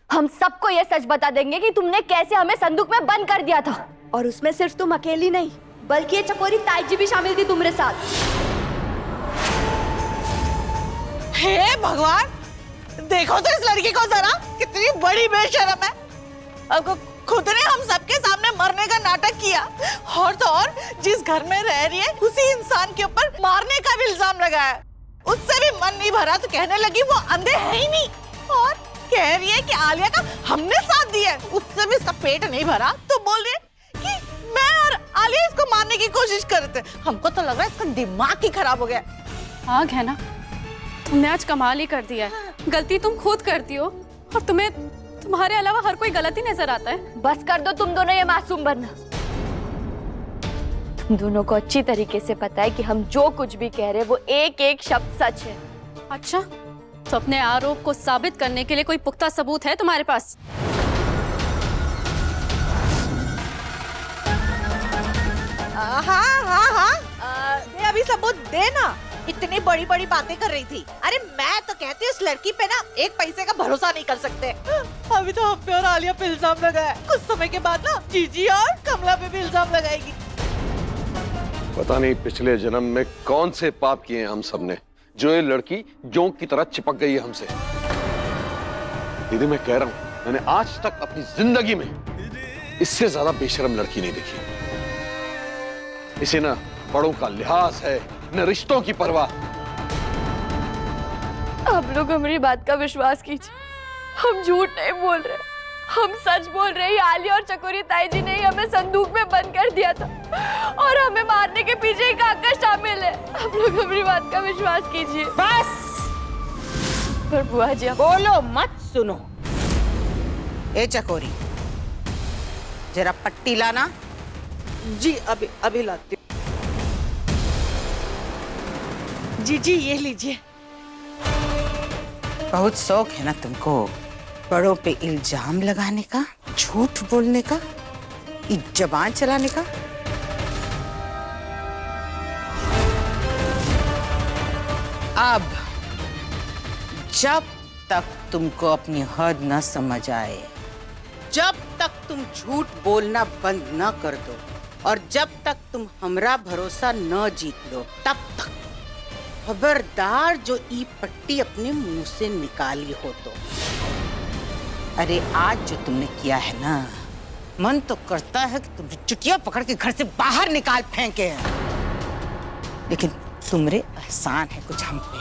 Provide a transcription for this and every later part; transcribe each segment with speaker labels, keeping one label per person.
Speaker 1: हम सबको ये सच बता देंगे कि तुमने कैसे हमें संदूक में बंद कर दिया था।
Speaker 2: और उसमें सिर्फ तुम अकेली नहीं, बल्कि ये चकोरी ताईजी भी शामिल थी तुम्हारे साथ।
Speaker 3: हे भगवान, देखो तो इस लड़की को जरा, कितनी बड़ी बेशर्म है। अब खुद ने हम सबके सामने मरने का नाटक किया, और तो और जिस घर में रह रही है उसी इंसान के ऊपर मारने का भी इल्जाम लगाया। उससे भी मन नहीं भरा तो कहने लगी वो अंधे है ही नहीं, और कह रही है कि आलिया का हमने साथ दिया है। उससे भी इसका पेट नहीं भरा तो बोल रही है कि मैं और आलिया इसको मारने की कोशिश कर रहे थे। हमको तो लग रहा है इसका दिमाग ही खराब हो गया।
Speaker 4: हाँ है ना, तुमने आज कमाल ही कर दिया है। गलती तुम खुद करती हो और तुम्हें तुम्हारे अलावा हर कोई गलत ही नजर आता है।
Speaker 1: बस कर दो तुम दोनों ये मासूम बनना। तुम दोनों को अच्छी तरीके से पता है कि हम जो कुछ भी कह रहे हैं वो एक एक शब्द सच है।
Speaker 4: अच्छा, तो अपने आरोप को साबित करने के लिए कोई पुख्ता सबूत है तुम्हारे पास?
Speaker 3: हाँ, दे अभी सबूत दे ना। इतनी बड़ी बड़ी बातें कर रही थी। अरे मैं तो कहती हूँ इस लड़की पे ना एक पैसे का भरोसा नहीं कर सकते। अभी तो हम पे और आलिया पे इल्जाम लगाया, कुछ समय के बाद ना जीजी और कमला पे भी इल्जाम लगाएगी।
Speaker 5: पता नहीं पिछले जन्म में कौन से पाप किए हैं हम सबने, जो ये लड़की जोंक की तरह चिपक गई है हमसे। दीदी मैं कह रहा हूँ, मैंने आज तक अपनी जिंदगी में इससे ज्यादा बेशर्म लड़की नहीं देखी। इसे ना बड़ों का लिहाज है, न रिश्तों की परवाह।
Speaker 1: आप लोग हमारी बात का विश्वास कीजिए, हम झूठ नहीं बोल रहे, हम सच बोल रहे हैं। आलिया और चकोरी ताईजी ने ही हमें संदूक में बंद कर दिया था और हमें मारने के पीछे ही काका शामिल है। आप लोग हमारी बात का विश्वास कीजिए
Speaker 3: बस।
Speaker 1: पर बुआ जी
Speaker 3: बोलो मत, सुनो। ए चकोरी, जरा पट्टी लाना। जी अभी लाती। जी ये लीजिए। बहुत शौक है ना तुमको बड़ों पे इल्जाम लगाने का, झूठ बोलने का, जबान चलाने का। अब जब तक तुमको अपनी हद न समझ आए, जब तक तुम झूठ बोलना बंद न कर दो, और जब तक तुम हमरा भरोसा न जीत लो, तब तक खबरदार जो ई पट्टी अपने मुंह से निकाली हो तो। अरे आज जो तुमने किया है ना, मन तो करता है कि तुम चुटिया पकड़ के घर से बाहर निकाल फेंके, लेकिन तुमरे एहसान है कुछ हम पे।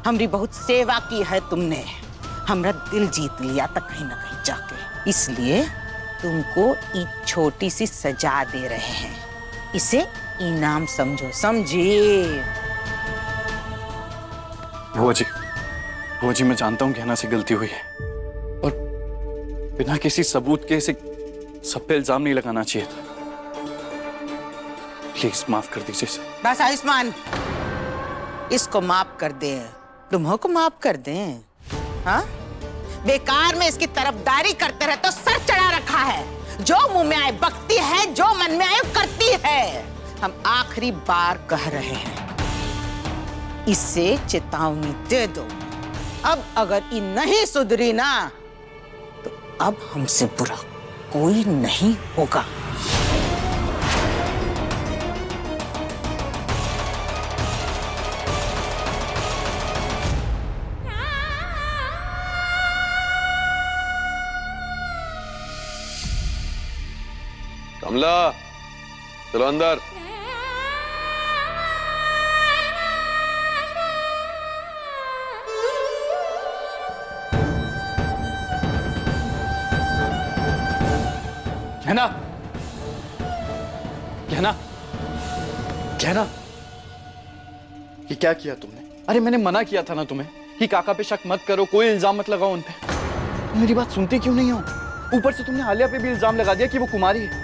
Speaker 3: हमरी बहुत सेवा की है तुमने, हमरा दिल जीत लिया था कहीं ना कहीं जाके। इसलिए तुमको ई छोटी सी सजा दे रहे हैं, इसे इनाम समझो, समझे?
Speaker 6: बुआ जी मैं जानता हूँ कि हना से गलती हुई है, और बिना किसी सबूत के इसे सब पे इल्जाम नहीं लगाना चाहिए था। प्लीज माफ कर दीजिए इसे।
Speaker 3: बस आयुष्मान, इसको माफ कर दे, तुम्हों को माफ कर दे। हाँ, बेकार में इसकी तरफदारी करते रहे तो सर चढ़ा रखा है। जो मुंह में आए बकती है, जो मन में आए करती है। हम आखिरी बार कह रहे हैं, इसे चेतावनी दे दो। अब अगर ये नहीं सुधरी ना, तो अब हमसे बुरा कोई नहीं होगा।
Speaker 5: कमला चलो अंदर।
Speaker 6: कहना कहना कहना, ये क्या किया तुमने? अरे मैंने मना किया था ना तुम्हें कि काका पे शक मत करो, कोई इल्जाम मत लगाओ उन पे। मेरी बात सुनती क्यों नहीं हो? ऊपर से तुमने आलिया पे भी इल्जाम लगा दिया कि वो कुमारी है।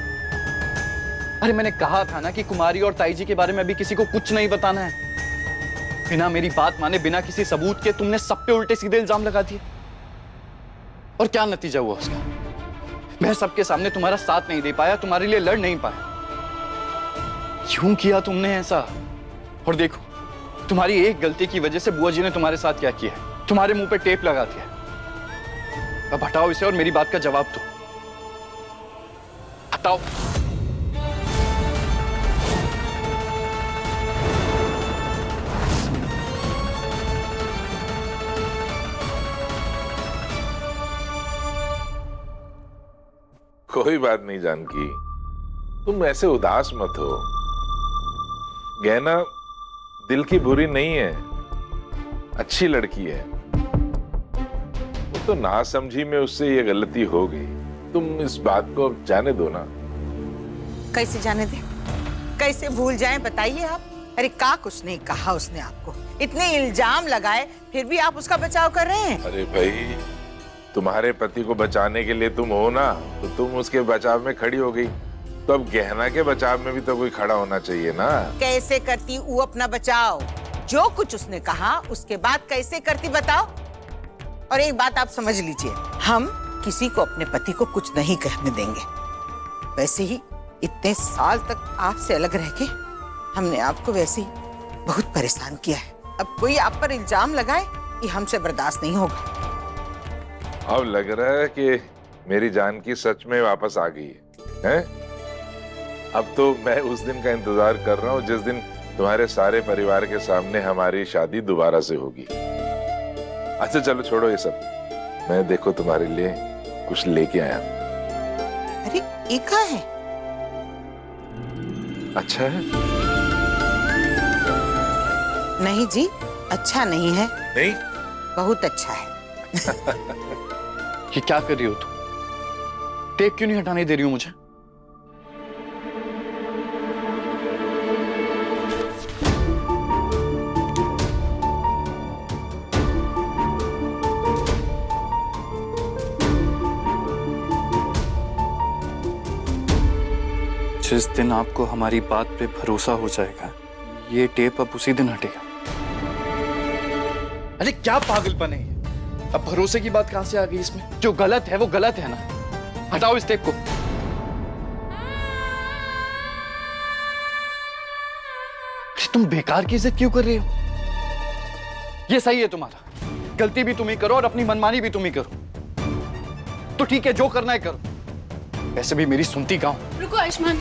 Speaker 6: अरे मैंने कहा था ना कि कुमारी और ताईजी के बारे में अभी किसी को कुछ नहीं बताना है। बिना मेरी बात माने, बिना किसी सबूत के तुमने सब पे उल्टे सीधे इल्जाम लगा दिए, और क्या नतीजा हुआ उसका? मैं सबके सामने तुम्हारा साथ नहीं दे पाया, तुम्हारे लिए लड़ नहीं पाया। क्यों किया तुमने ऐसा? और देखो, तुम्हारी एक गलती की वजह से बुआ जी ने तुम्हारे साथ क्या किया है। तुम्हारे मुंह पे टेप लगा दिया। अब हटाओ इसे और मेरी बात का जवाब दो। हटाओ।
Speaker 7: कोई बात नहीं जानकी, तुम ऐसे उदास मत हो। गहना दिल की बुरी नहीं है, अच्छी लड़की है। वो तो नासमझी में उससे ये गलती हो गई। तुम इस बात को अब जाने दो ना।
Speaker 3: कैसे जाने दे, कैसे भूल जाएं, बताइए आप। अरे का कुछ नहीं कहा उसने आपको, इतने इल्जाम लगाए, फिर भी आप उसका बचाव कर रहे हैं।
Speaker 7: अरे भाई, तुम्हारे पति को बचाने के लिए तुम हो ना, तो तुम उसके बचाव में खड़ी हो गई, तो अब गहना के बचाव में भी तो कोई खड़ा होना चाहिए ना।
Speaker 3: कैसे करती वो अपना बचाव? जो कुछ उसने कहा उसके बाद कैसे करती बताओ। और एक बात आप समझ लीजिए, हम किसी को अपने पति को कुछ नहीं कहने देंगे। वैसे ही इतने साल तक आपसे अलग रह के हमने आपको वैसे ही बहुत परेशान किया है। अब कोई आप पर इल्जाम लगाए, ये हमसे बर्दाश्त नहीं होगा।
Speaker 7: अब लग रहा है कि मेरी जानकी सच में वापस आ गई है? अब तो मैं उस दिन का इंतजार कर रहा हूँ जिस दिन तुम्हारे सारे परिवार के सामने हमारी शादी दोबारा से होगी। अच्छा चलो छोड़ो ये सब, मैं देखो तुम्हारे लिए कुछ लेके आया।
Speaker 3: अरे ये क्या है?
Speaker 7: अच्छा है?
Speaker 3: नहीं जी, अच्छा नहीं है।
Speaker 7: नहीं?
Speaker 3: बहुत अच्छा है।
Speaker 6: ये क्या कर रही हो तुम? टेप क्यों नहीं हटाने दे रही हो मुझे? जिस दिन आपको हमारी बात पे भरोसा हो जाएगा, ये टेप अब उसी दिन हटेगा। अरे क्या पागलपन है ये? अब भरोसे की बात कहां से आ गई इसमें? जो गलत है वो गलत है ना। हटाओ इस टेप को। तुम बेकार की इज्जत क्यों कर रहे हो? ये सही है तुम्हारा, गलती भी तुम ही करो और अपनी मनमानी भी तुम ही करो। तो ठीक है, जो करना है करो। वैसे भी मेरी सुनती कहां हो?
Speaker 4: रुको आयुष्मान,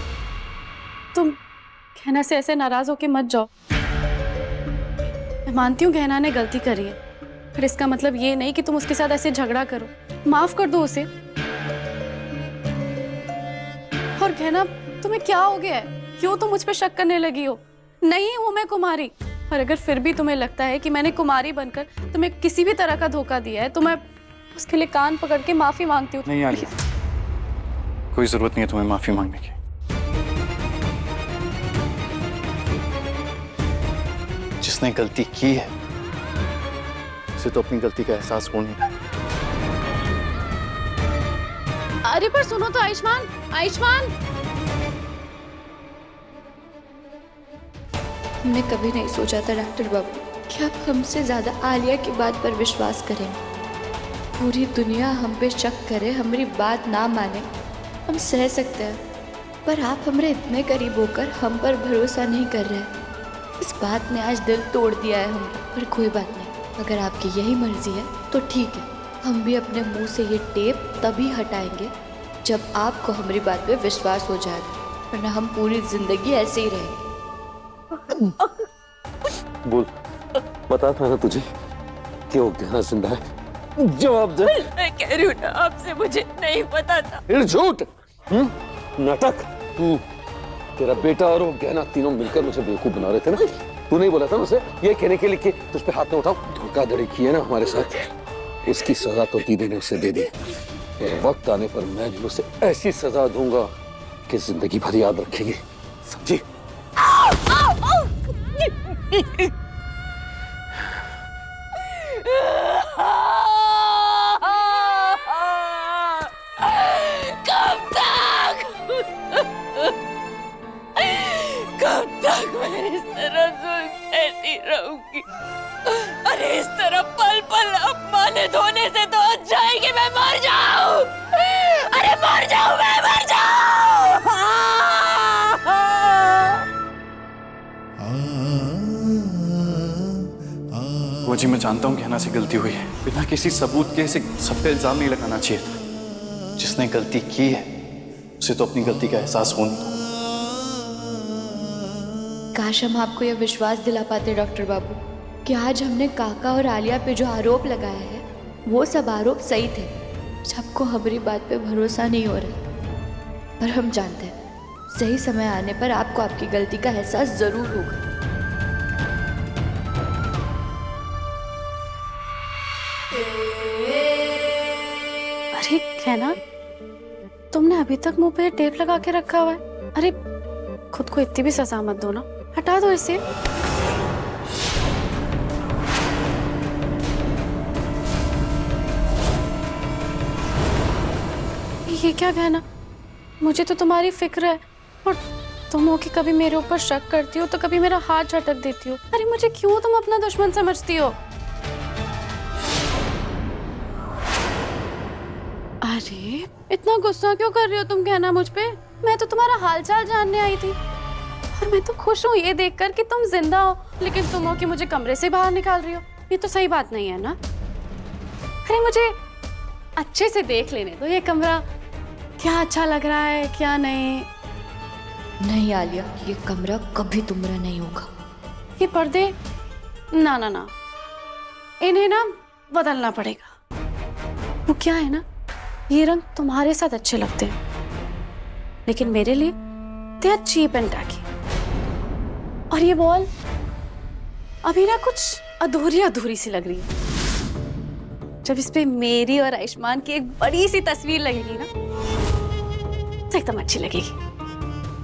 Speaker 4: तुम गहना से ऐसे नाराज होके मत जाओ। मैं मानती हूँ गहना ने गलती करी है, पर इसका मतलब ये नहीं कि तुम उसके साथ ऐसे झगड़ा करो। माफ कर दो उसे। और गहना, तुम्हें क्या हो गया है? क्यों तुम मुझ पे शक करने लगी हो? नहीं हूं मैं कुमारी, और अगर फिर भी तुम्हें लगता है कि मैंने कुमारी बनकर तुम्हें किसी भी तरह का धोखा दिया है, तो मैं उसके लिए कान पकड़ के माफी मांगती हूँ।
Speaker 6: नहीं आलिया, कोई जरूरत नहीं है तुम्हें माफी मांगने की। जिसने गलती की है उसे तो अपनी गलती का एहसास होने दो।
Speaker 4: अरे पर सुनो तो आयुष्मान, आयुष्मान!
Speaker 2: हमने कभी नहीं सोचा था डॉक्टर बाबू कि आप हमसे ज्यादा आलिया की बात पर विश्वास करें। पूरी दुनिया हम पे शक करे, हमारी बात ना माने, हम सह सकते हैं, पर आप हमारे इतने करीब होकर हम पर भरोसा नहीं कर रहे। इस बात ने आज दिल तोड़ दिया है हम। पर कोई बात नहीं, अगर आपकी यही मर्जी है तो ठीक है। हम भी अपने मुंह से ये टेप तभी हटाएंगे जब आपको हमारी बात पे विश्वास हो जाएगा, वरना हम पूरी जिंदगी ऐसे ही रहेंगे।
Speaker 5: बोल, बता था ना तुझे कि वो गहना जिंदा है। जवाब दे।
Speaker 1: मैं कह रही हूँ ना आपसे, मुझे नहीं पता था।
Speaker 5: फिर झूठ, नाटक। तू, तेरा बेटा और वो गहना तीनों मिलकर मुझे बेवकूफ बना रहे थे ना। तू नहीं बोला था मुझे ये कहने के लिए कि तुझ पे हाथ न उठाओ? धोखाधड़ी की है ना हमारे साथ, उसकी सजा तो दीदी ने उसे दे दी। और वक्त आने पर मैं भी उसे ऐसी सजा दूंगा कि जिंदगी भर याद रखेगी, समझी?
Speaker 1: कब तक मैं इस तरह सहती रहूंगी? अरे इस तरह पल पल अपमानित होने से तो अच्छा है कि मैं मर जाऊं। अरे मर जाऊं, मैं मर जाऊं।
Speaker 6: वो जी मैं जानता हूँ कहना से गलती हुई है, बिना किसी सबूत के इसे सब पे इल्जाम नहीं लगाना चाहिए था। जिसने गलती की है उसे तो अपनी गलती का एहसास होने दो।
Speaker 2: काश हम आपको यह विश्वास दिला पाते डॉक्टर बाबू कि आज हमने काका और आलिया पे जो आरोप लगाया है वो सब आरोप सही थे। सबको हमारी बात पे भरोसा नहीं हो रहा, पर हम जानते हैं सही समय आने पर आपको आपकी गलती का एहसास जरूर होगा।
Speaker 4: अरे कहना, तुमने अभी तक मुंह पे टेप लगा के रखा हुआ है। अरे खुद को इतनी भी सजा मत दो ना, हटा दो इसे। ये क्या कहना, मुझे तो तुम्हारी फिक्र है और तुम हो कि कभी मेरे ऊपर शक करती हो तो कभी मेरा हाथ झटक देती हो। अरे मुझे क्यों तुम अपना दुश्मन समझती हो? अरे इतना गुस्सा क्यों कर रही हो तुम कहना मुझ पे? मैं तो तुम्हारा हालचाल जानने आई थी और मैं तो खुश हूँ ये देखकर कि तुम जिंदा हो, लेकिन तुम हो कि मुझे कमरे से बाहर निकाल रही हो। ये तो सही बात नहीं है ना। अरे मुझे अच्छे से देख लेने दो ये कमरा, क्या अच्छा लग रहा है क्या नहीं।
Speaker 2: नहीं आलिया, ये कमरा कभी तुम्हारा नहीं होगा।
Speaker 4: ये पर्दे ना ना ना, इन्हें ना बदलना पड़ेगा। वो क्या है ना, ये रंग तुम्हारे साथ अच्छे लगते हैं लेकिन मेरे लिए they are cheap and tacky. और ये वॉल अभी ना कुछ अधूरी अधूरी सी लग रही है। जब इस पे मेरी और आयुष्मान की एक बड़ी सी तस्वीर लगेगी ना तो एकदम अच्छी लगेगी।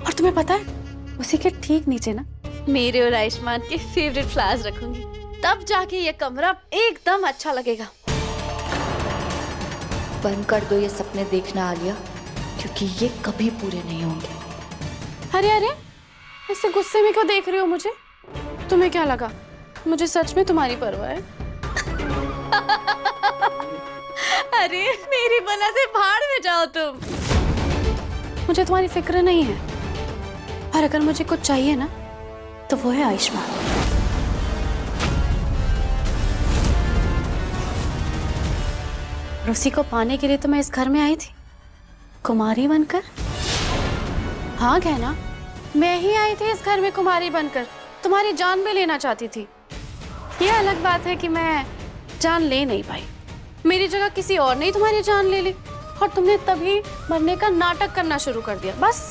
Speaker 4: और तुम्हें पता है उसी के ठीक नीचे ना मेरे और आयुष्मान के फेवरेट फ्लावर्स रखूंगी, तब जाके ये कमरा एकदम अच्छा लगेगा।
Speaker 2: बंद कर दो ये सपने देखना आलिया, क्योंकि ये कभी पूरे नहीं होंगे।
Speaker 4: अरे अरे, ऐसे गुस्से में क्यों देख रही हो मुझे? तुम्हें क्या लगा मुझे सच में तुम्हारी परवाह है? अरे मेरी बला से भाड़ में जाओ तुम। मुझे तुम्हारी फिक्र नहीं है, और अगर मुझे कुछ चाहिए ना तो वो है आयुष्मान। उसी को पाने के लिए तो मैं इस घर में आई थी, कुमारी बनकर। हाँ कहना, मैं ही आई थी इस घर में कुमारी बनकर, तुम्हारी जान भी लेना चाहती थी। ये अलग बात है कि मैं जान ले नहीं पाई, मेरी जगह किसी और ने तुम्हारी जान ले ली और तुमने तभी मरने का नाटक करना शुरू कर दिया। बस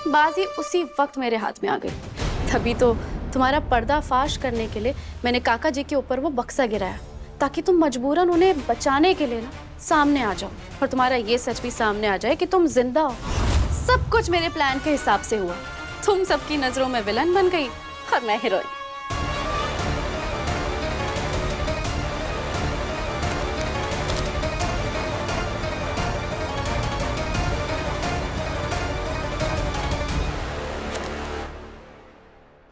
Speaker 4: बाजी उसी वक्त मेरे हाथ में आ गई। तभी तो तुम्हारा पर्दाफाश करने के लिए मैंने काका जी के ऊपर वो बक्सा गिराया, ताकि तुम मजबूरन उन्हें बचाने के लिए ना सामने आ जाओ और तुम्हारा ये सच भी सामने आ जाए कि तुम जिंदा हो। सब कुछ मेरे प्लान के हिसाब से हुआ। तुम सबकी नजरों में विलन बन गई और मैं हीरोइन।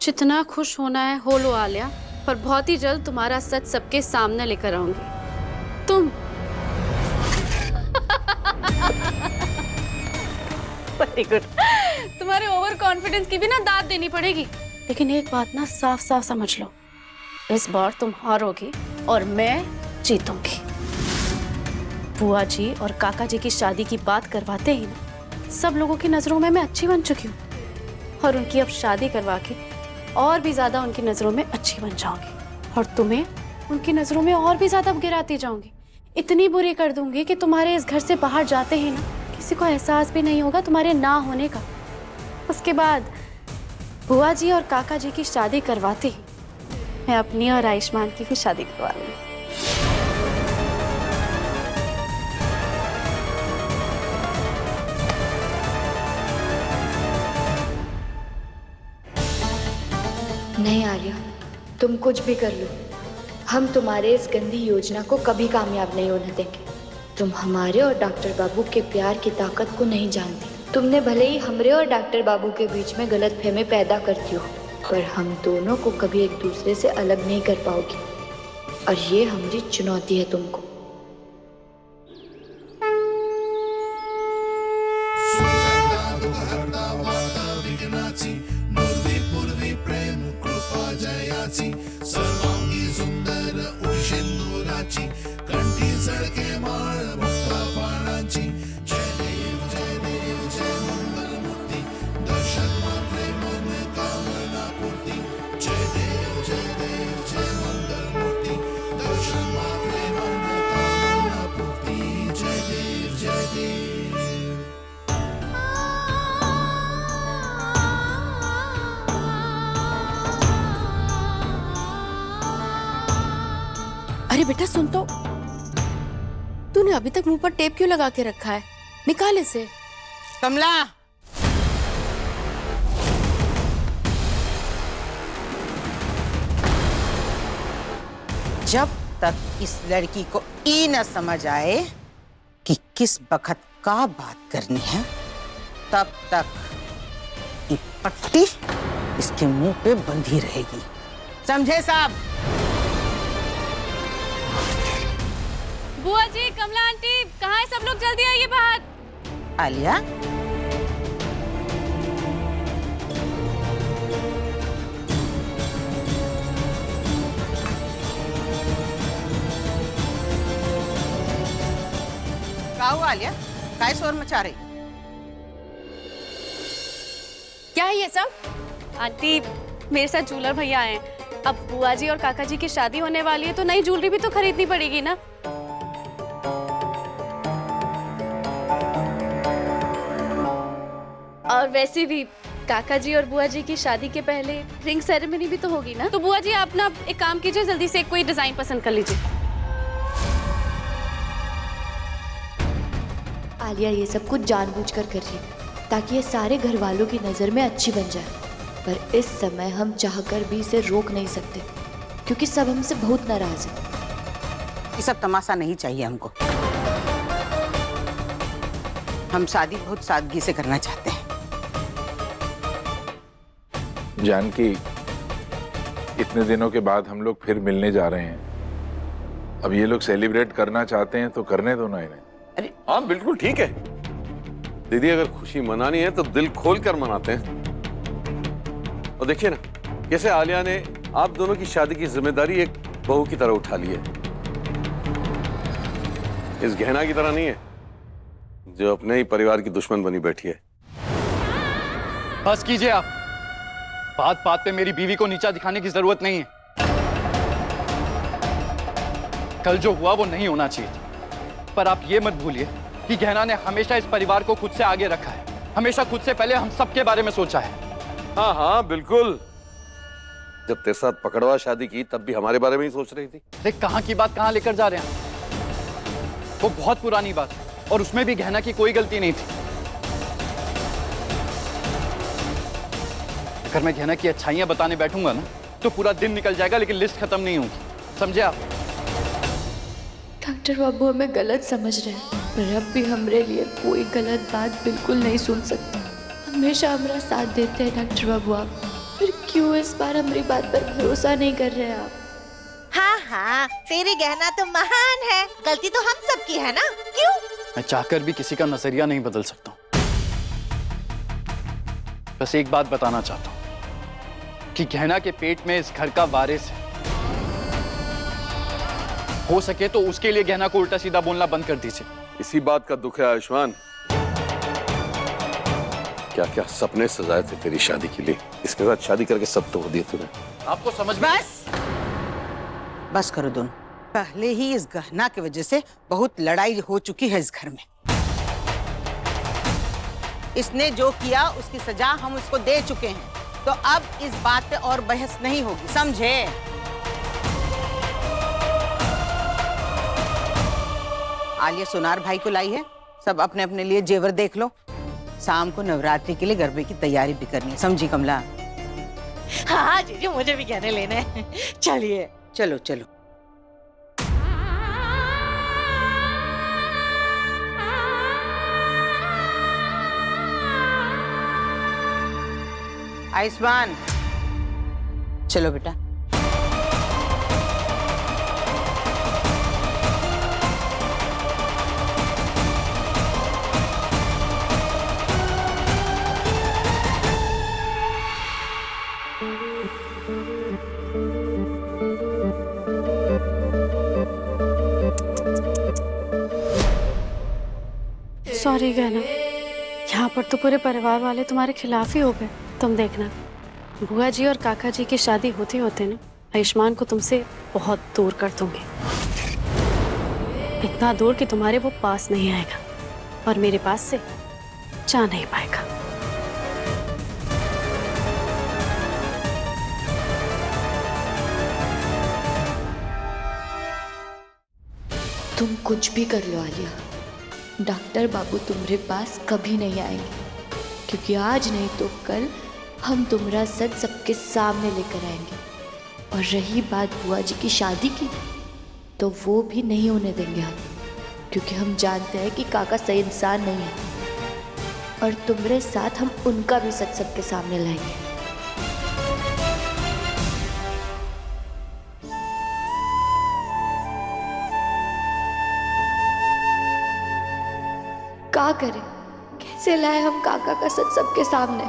Speaker 4: जितना खुश होना है हो लो आलिया, पर बहुत ही जल्द तुम्हारा सच सबके सामने लेकर आऊंगी। तुम वेरी गुड। तुम्हारे ओवर कॉन्फिडेंस की भी ना दाद देनी पड़ेगी, लेकिन एक बात ना साफ साफ समझ लो, इस बार तुम हारोगी और मैं जीतूंगी। बुआ जी और काका जी की शादी की बात करवाते ही ना सब लोगों की नजरों में मैं अच्छी बन चुकी हूँ, और उनकी अब शादी करवा के और भी ज्यादा उनकी नजरों में अच्छी बन जाऊंगी, और तुम्हें उनकी नजरों में और भी ज्यादा गिराती जाऊंगी। इतनी बुरी कर दूंगी कि तुम्हारे इस घर से बाहर जाते ही ना किसी को एहसास भी नहीं होगा तुम्हारे ना होने का। उसके बाद बुआ जी और काका जी की शादी करवाते ही मैं अपनी और आयुष्मान की भी शादी करवा लूंगी।
Speaker 2: नहीं आलिया, तुम कुछ भी कर लो, हम तुम्हारे इस गंदी योजना को कभी कामयाब नहीं होने देंगे। तुम हमारे और डॉक्टर बाबू के प्यार की ताकत को नहीं जानती। तुमने भले ही हमरे और डॉक्टर बाबू के बीच में गलतफहमी पैदा करती हो, पर हम दोनों को कभी एक दूसरे से अलग नहीं कर पाओगी, और ये हमारी चुनौती है तुमको।
Speaker 8: पूर्वी प्रेम कृपा जयाची सर्वांगी सुंदर अरे बेटा सुन तो, तूने अभी तक मुंह पर टेप क्यों लगा के रखा है? निकाल इसे।
Speaker 3: कमला, जब तक इस लड़की को ये न समझ आए कि किस बखत का बात करनी है, तब तक ये पट्टी इसके मुंह पे बंधी रहेगी। समझे साहब?
Speaker 4: बुआ जी, कमला आंटी, कहाँ है सब लोग? जल्दी आइए बाहर।
Speaker 3: आलिया, क्या हुआ आलिया? काय शोर मचा रही?
Speaker 8: क्या है ये सब?
Speaker 4: आंटी, मेरे साथ जूलर भैया आए हैं। अब बुआ जी और काका जी की शादी होने वाली है तो नई ज्वेलरी भी तो खरीदनी पड़ेगी ना। और वैसे भी काका जी और बुआ जी की शादी के पहले रिंग सेरेमनी भी तो होगी ना। तो बुआ जी आप ना एक काम कीजिए, जल्दी से कोई डिजाइन पसंद कर लीजिए।
Speaker 2: आलिया ये सब कुछ जानबूझकर कर रही है ताकि ये सारे घर वालों की नज़र में अच्छी बन जाए, पर इस समय हम चाहकर भी इसे रोक नहीं सकते क्योंकि सब हमसे बहुत नाराज हैं।
Speaker 3: ये सब तमाशा नहीं चाहिए हमको। हम शादी बहुत सादगी से करना चाहते हैं।
Speaker 7: जानकी, इतने दिनों के बाद हम लोग फिर मिलने जा रहे हैं। अब ये लोग सेलिब्रेट करना चाहते हैं तो करने दो ना इन्हें।
Speaker 5: अरे हाँ, बिल्कुल ठीक है दीदी, अगर खुशी मनानी है तो दिल खोल कर मनाते हैं। और देखिए ना कैसे आलिया ने आप दोनों की शादी की जिम्मेदारी एक बहू की तरह उठा ली है। इस गहना की तरह नहीं है जो अपने ही परिवार की दुश्मन बनी बैठी है।
Speaker 6: बस कीजिए आप, बात बात पे मेरी बीवी को नीचा दिखाने की जरूरत नहीं है। कल जो हुआ वो नहीं होना चाहिए, पर आप ये मत भूलिए कि गहना ने हमेशा इस परिवार को खुद से आगे रखा है, हमेशा खुद से पहले हम सबके बारे में सोचा है।
Speaker 5: हाँ हाँ बिल्कुल, जब तेरे साथ पकड़वा शादी की तब भी हमारे बारे में ही सोच रही थी।
Speaker 6: अरे कहाँ की बात कहाँ लेकर जा रहे हैं? वो बहुत पुरानी बात है और उसमें भी गहना की कोई गलती नहीं थी। अगर मैं गहना की अच्छाइयां बताने बैठूंगा ना तो पूरा दिन निकल जाएगा, लेकिन लिस्ट खत्म नहीं होगी, समझे आप?
Speaker 2: डॉक्टर बाबू हमें गलत समझ रहे हैं, पर अब भी हमारे लिए कोई गलत बात बिल्कुल नहीं सुन सकते। हमेशा हमारा साथ देते हैं डॉक्टर बाबू आप, फिर क्यों इस बार हमारी बात पर भरोसा नहीं कर रहे हैं आप?
Speaker 9: हाँ हाँ, तेरी गहना तो महान है, गलती तो हम सब की है ना, क्यों?
Speaker 6: मैं चाहकर भी किसी का नजरिया नहीं बदल सकता हूं। बस एक बात बताना चाहता हूं कि गहना के पेट में इस घर का वारिस है। हो सके तो उसके लिए गहना को उल्टा सीधा बोलना बंद कर दीजिए।
Speaker 5: इसी बात का दुख है आयुष्मान, क्या क्या सपने सजाए थे तेरी शादी के लिए, इसके साथ शादी करके सब तोड़ दिए तूने।
Speaker 6: आपको समझ में?
Speaker 3: बस करो दोनों। पहले ही इस गहना की वजह से बहुत लड़ाई हो चुकी है इस घर में। इसने जो किया उसकी सजा हम उसको दे चुके हैं, तो अब इस बात पे और बहस नहीं होगी, समझे? आलिया सोनार भाई को लाई है, सब अपने अपने लिए जेवर देख लो। शाम को नवरात्रि के लिए गरबे की तैयारी भी करनी है, समझी कमला?
Speaker 9: हाँ जीजू, मुझे भी गहने लेने हैं। चलिए
Speaker 3: चलो चलो। आयुष्मान, चलो बेटा।
Speaker 4: सॉरी गहना, यहाँ पर तो पूरे परिवार वाले तुम्हारे खिलाफ ही हो गए। तुम देखना, बुआ जी और काका जी की शादी होते होते ना आयुष्मान को तुमसे बहुत दूर कर दूंगी, इतना दूर कि तुम्हारे वो पास नहीं आएगा और मेरे पास से जा नहीं पाएगा।
Speaker 2: तुम कुछ भी कर लो आलिया, डॉक्टर बाबू तुम्हारे पास कभी नहीं आएंगे, क्योंकि आज नहीं तो कल हम तुम्हारा सच सबके सामने लेकर आएंगे। और रही बात बुआ जी की शादी की, तो वो भी नहीं होने देंगे हम, क्योंकि हम जानते हैं कि काका सही इंसान नहीं है, और तुम्हारे साथ हम उनका भी सच सबके सामने लाएंगे। क्या करें, कैसे लाए हम काका का सच सबके सामने?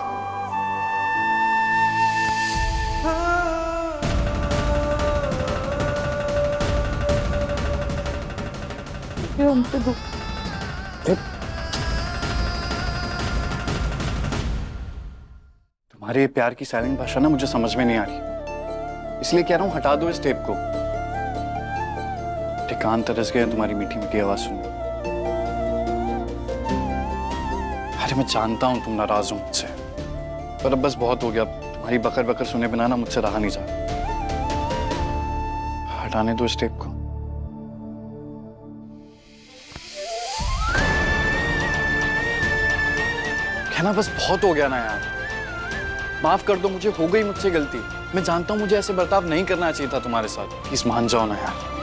Speaker 2: हम तो
Speaker 6: तुम्हारे ये प्यार की साइलेंट भाषा ना मुझे समझ में नहीं आ रही, इसलिए कह रहा हूं हटा दो इस टेप को। कान तरस गए तुम्हारी मीठी मीठी आवाज सुन। अरे मैं जानता हूं तुम नाराज हो मुझसे, पर अब बस बहुत हो गया। तुम्हारी बकर बकर सुने बिना ना मुझसे रहा नहीं जा। हटाने दो इस टेप को। कहना बस बहुत हो गया ना यार, माफ कर दो मुझे, हो गई मुझसे गलती। मैं जानता हूं मुझे ऐसे बर्ताव नहीं करना चाहिए था तुम्हारे साथ। प्लीज मान जाओ ना यार।